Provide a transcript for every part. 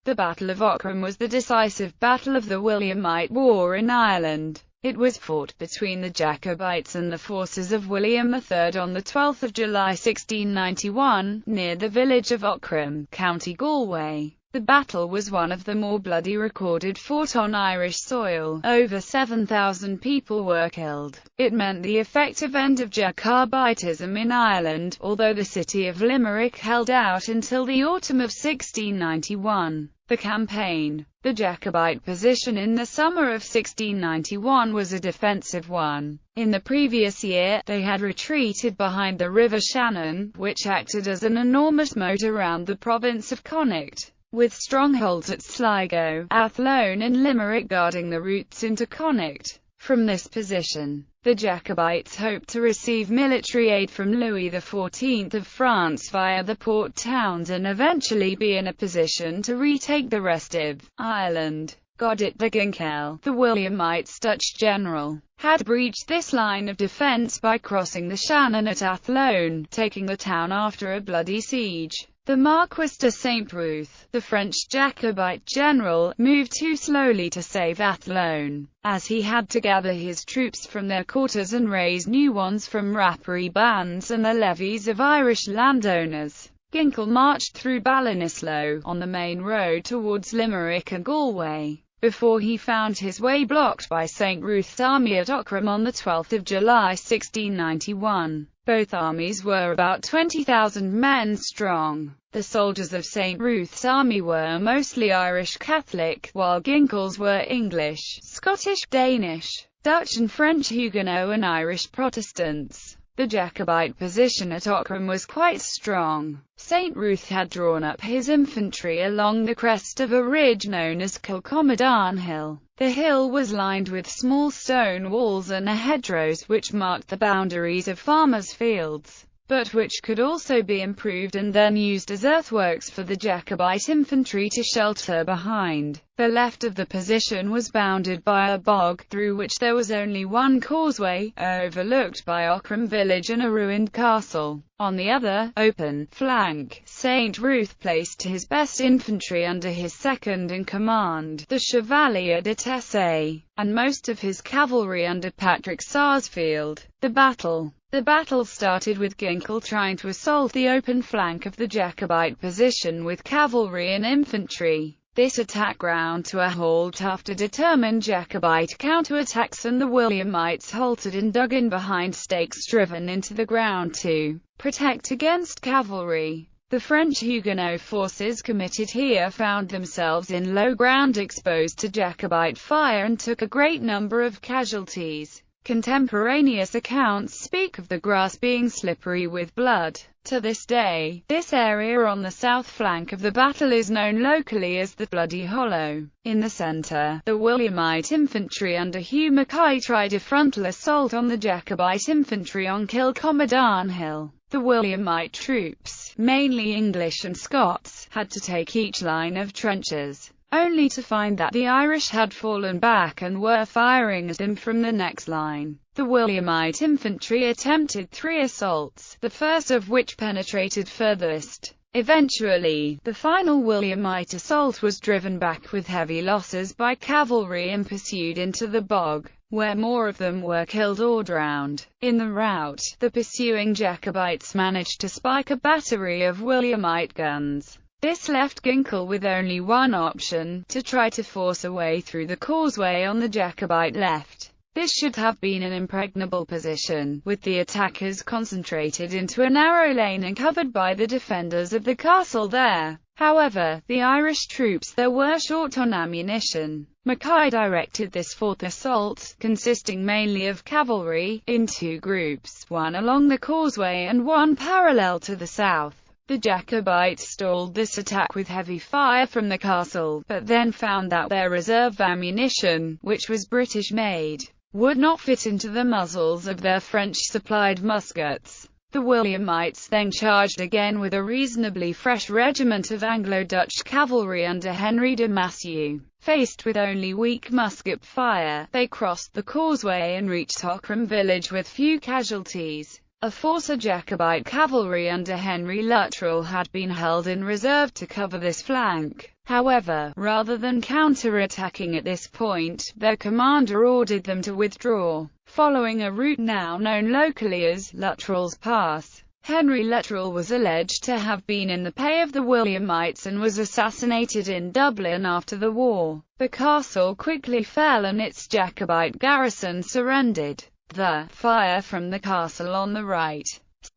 The Battle of Aughrim was the decisive battle of the Williamite War in Ireland. It was fought between the Jacobites and the forces of William III on 12 July 1691, near the village of Aughrim, County Galway. The battle was one of the more bloody recorded fought on Irish soil. Over 7,000 people were killed. It meant the effective end of Jacobitism in Ireland, although the city of Limerick held out until the autumn of 1691. The campaign. The Jacobite position in the summer of 1691 was a defensive one. In the previous year, they had retreated behind the River Shannon, which acted as an enormous moat around the province of Connacht, with strongholds at Sligo, Athlone and Limerick guarding the routes into Connacht. From this position, the Jacobites hoped to receive military aid from Louis XIV of France via the port towns and eventually be in a position to retake the rest of Ireland. Godit de Ginkell, the Williamites' Dutch general, had breached this line of defence by crossing the Shannon at Athlone, taking the town after a bloody siege. The Marquis de Saint Ruth, the French Jacobite general, moved too slowly to save Athlone, as he had to gather his troops from their quarters and raise new ones from rapparee bands and the levies of Irish landowners. Ginkell marched through Ballinasloe, on the main road towards Limerick and Galway, before he found his way blocked by Saint Ruth's army at Aughrim on 12 July 1691. Both armies were about 20,000 men strong. The soldiers of St. Ruth's army were mostly Irish Catholic, while Ginkell's were English, Scottish, Danish, Dutch and French Huguenot and Irish Protestants. The Jacobite position at Aughrim was quite strong. St. Ruth had drawn up his infantry along the crest of a ridge known as Kilcomadan Hill. The hill was lined with small stone walls and hedgerows which marked the boundaries of farmers' fields, but which could also be improved and then used as earthworks for the Jacobite infantry to shelter behind. The left of the position was bounded by a bog, through which there was only one causeway, overlooked by Aughrim village and a ruined castle. On the other, open, flank, St. Ruth placed his best infantry under his second-in-command, the Chevalier de Tessay, and most of his cavalry under Patrick Sarsfield. The battle started with Ginkell trying to assault the open flank of the Jacobite position with cavalry and infantry. This attack ground to a halt after determined Jacobite counterattacks, and the Williamites halted and dug in behind stakes driven into the ground to protect against cavalry. The French Huguenot forces committed here found themselves in low ground exposed to Jacobite fire and took a great number of casualties. Contemporaneous accounts speak of the grass being slippery with blood. To this day, this area on the south flank of the battle is known locally as the Bloody Hollow. In the centre, the Williamite infantry under Hugh Mackay tried a frontal assault on the Jacobite infantry on Kilcomadan Hill. The Williamite troops, mainly English and Scots, had to take each line of trenches, only to find that the Irish had fallen back and were firing at them from the next line. The Williamite infantry attempted 3 assaults, the first of which penetrated furthest. Eventually, the final Williamite assault was driven back with heavy losses by cavalry and pursued into the bog, where more of them were killed or drowned. In the rout, the pursuing Jacobites managed to spike a battery of Williamite guns. This left Ginkell with only one option, to try to force a way through the causeway on the Jacobite left. This should have been an impregnable position, with the attackers concentrated into a narrow lane and covered by the defenders of the castle there. However, the Irish troops there were short on ammunition. Mackay directed this fourth assault, consisting mainly of cavalry, in 2 groups, one along the causeway and one parallel to the south. The Jacobites stalled this attack with heavy fire from the castle, but then found that their reserve ammunition, which was British-made, would not fit into the muzzles of their French-supplied muskets. The Williamites then charged again with a reasonably fresh regiment of Anglo-Dutch cavalry under Henry de Massieu. Faced with only weak musket fire, they crossed the causeway and reached Aughrim village with few casualties. A force of Jacobite cavalry under Henry Luttrell had been held in reserve to cover this flank. However, rather than counter-attacking at this point, their commander ordered them to withdraw, following a route now known locally as Luttrell's Pass. Henry Luttrell was alleged to have been in the pay of the Williamites and was assassinated in Dublin after the war. The castle quickly fell and its Jacobite garrison surrendered. The fire from the castle on the right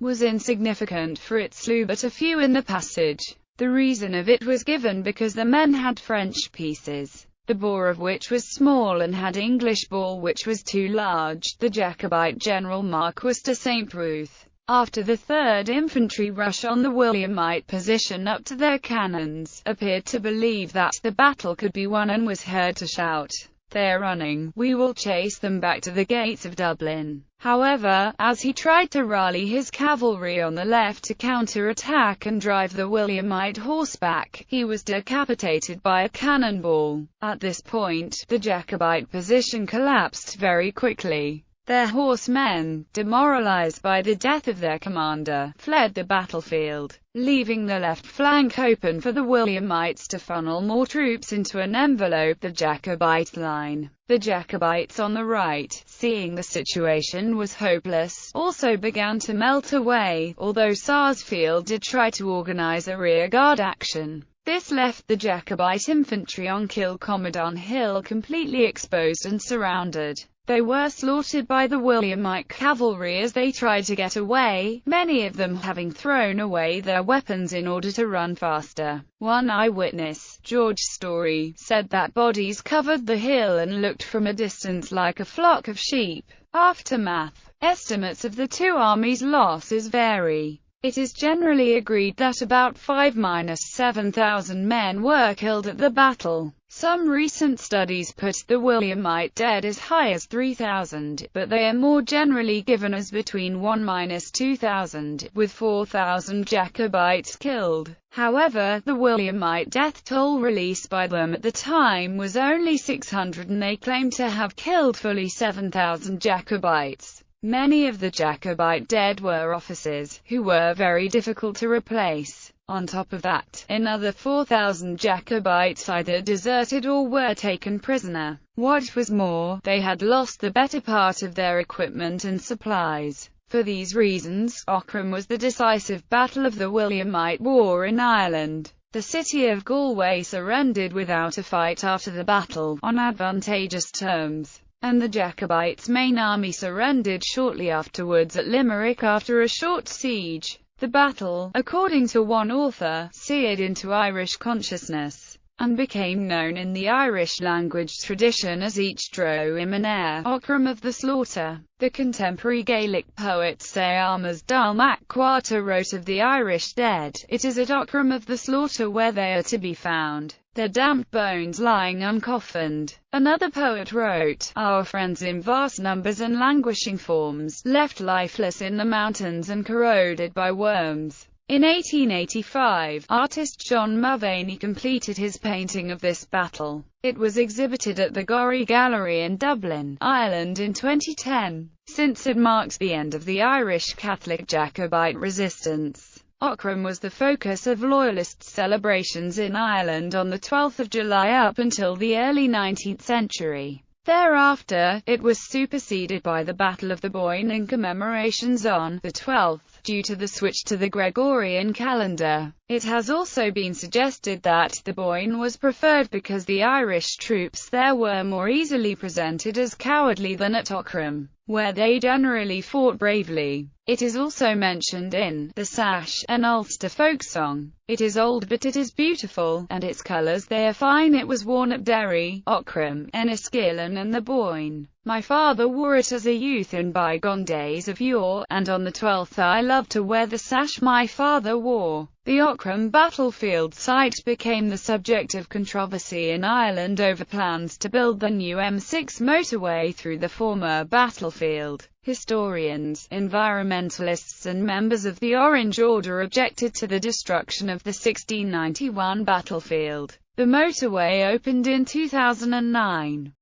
was insignificant, for it slew but a few in the passage. The reason of it was given because the men had French pieces, the bore of which was small, and had English ball which was too large. The Jacobite general Marquis de St. Ruth, after the 3rd Infantry rush on the Williamite position up to their cannons, appeared to believe that the battle could be won and was heard to shout, "They're running, we will chase them back to the gates of Dublin." However, as he tried to rally his cavalry on the left to counter-attack and drive the Williamite horse back, he was decapitated by a cannonball. At this point, the Jacobite position collapsed very quickly. Their horsemen, demoralized by the death of their commander, fled the battlefield, leaving the left flank open for the Williamites to funnel more troops into and envelope the Jacobite line. The Jacobites on the right, seeing the situation was hopeless, also began to melt away, although Sarsfield did try to organize a rearguard action. This left the Jacobite infantry on Kilcommodon Hill completely exposed and surrounded. They were slaughtered by the Williamite cavalry as they tried to get away, many of them having thrown away their weapons in order to run faster. One eyewitness, George Story, said that bodies covered the hill and looked from a distance like a flock of sheep. Aftermath. Estimates of the two armies' losses vary. It is generally agreed that about 5–7,000 men were killed at the battle. Some recent studies put the Williamite dead as high as 3,000, but they are more generally given as between 1–2,000, with 4,000 Jacobites killed. However, the Williamite death toll released by them at the time was only 600, and they claimed to have killed fully 7,000 Jacobites. Many of the Jacobite dead were officers, who were very difficult to replace. On top of that, another 4,000 Jacobites either deserted or were taken prisoner. What was more, they had lost the better part of their equipment and supplies. For these reasons, Aughrim was the decisive battle of the Williamite War in Ireland. The city of Galway surrendered without a fight after the battle, on advantageous terms, and the Jacobites' main army surrendered shortly afterwards at Limerick after a short siege. The battle, according to one author, seared into Irish consciousness, and became known in the Irish language tradition as Each Dro Imaner, Aughrim of the slaughter. The contemporary Gaelic poet Seamus Dal MacQuarta wrote of the Irish dead, "It is at Aughrim of the slaughter where they are to be found, their damp bones lying uncoffined." Another poet wrote, "Our friends in vast numbers and languishing forms, left lifeless in the mountains and corroded by worms." In 1885, artist John Mulvany completed his painting of this battle. It was exhibited at the Gorey Gallery in Dublin, Ireland in 2010. Since it marks the end of the Irish Catholic Jacobite resistance, Aughrim was the focus of Loyalist celebrations in Ireland on the 12th of July up until the early 19th century. Thereafter, it was superseded by the Battle of the Boyne and commemorations on the 12th, due to the switch to the Gregorian calendar. It has also been suggested that the Boyne was preferred because the Irish troops there were more easily presented as cowardly than at Aughrim, where they generally fought bravely. It is also mentioned in The Sash, an Ulster folk song. "It is old but it is beautiful, and its colours they are fine. It was worn at Derry, Aughrim, Enniskillen and the Boyne. My father wore it as a youth in bygone days of yore, and on the 12th I loved to wear the sash my father wore." The Aughrim battlefield site became the subject of controversy in Ireland over plans to build the new M6 motorway through the former battlefield. Historians, environmentalists and members of the Orange Order objected to the destruction of the 1691 battlefield. The motorway opened in 2009.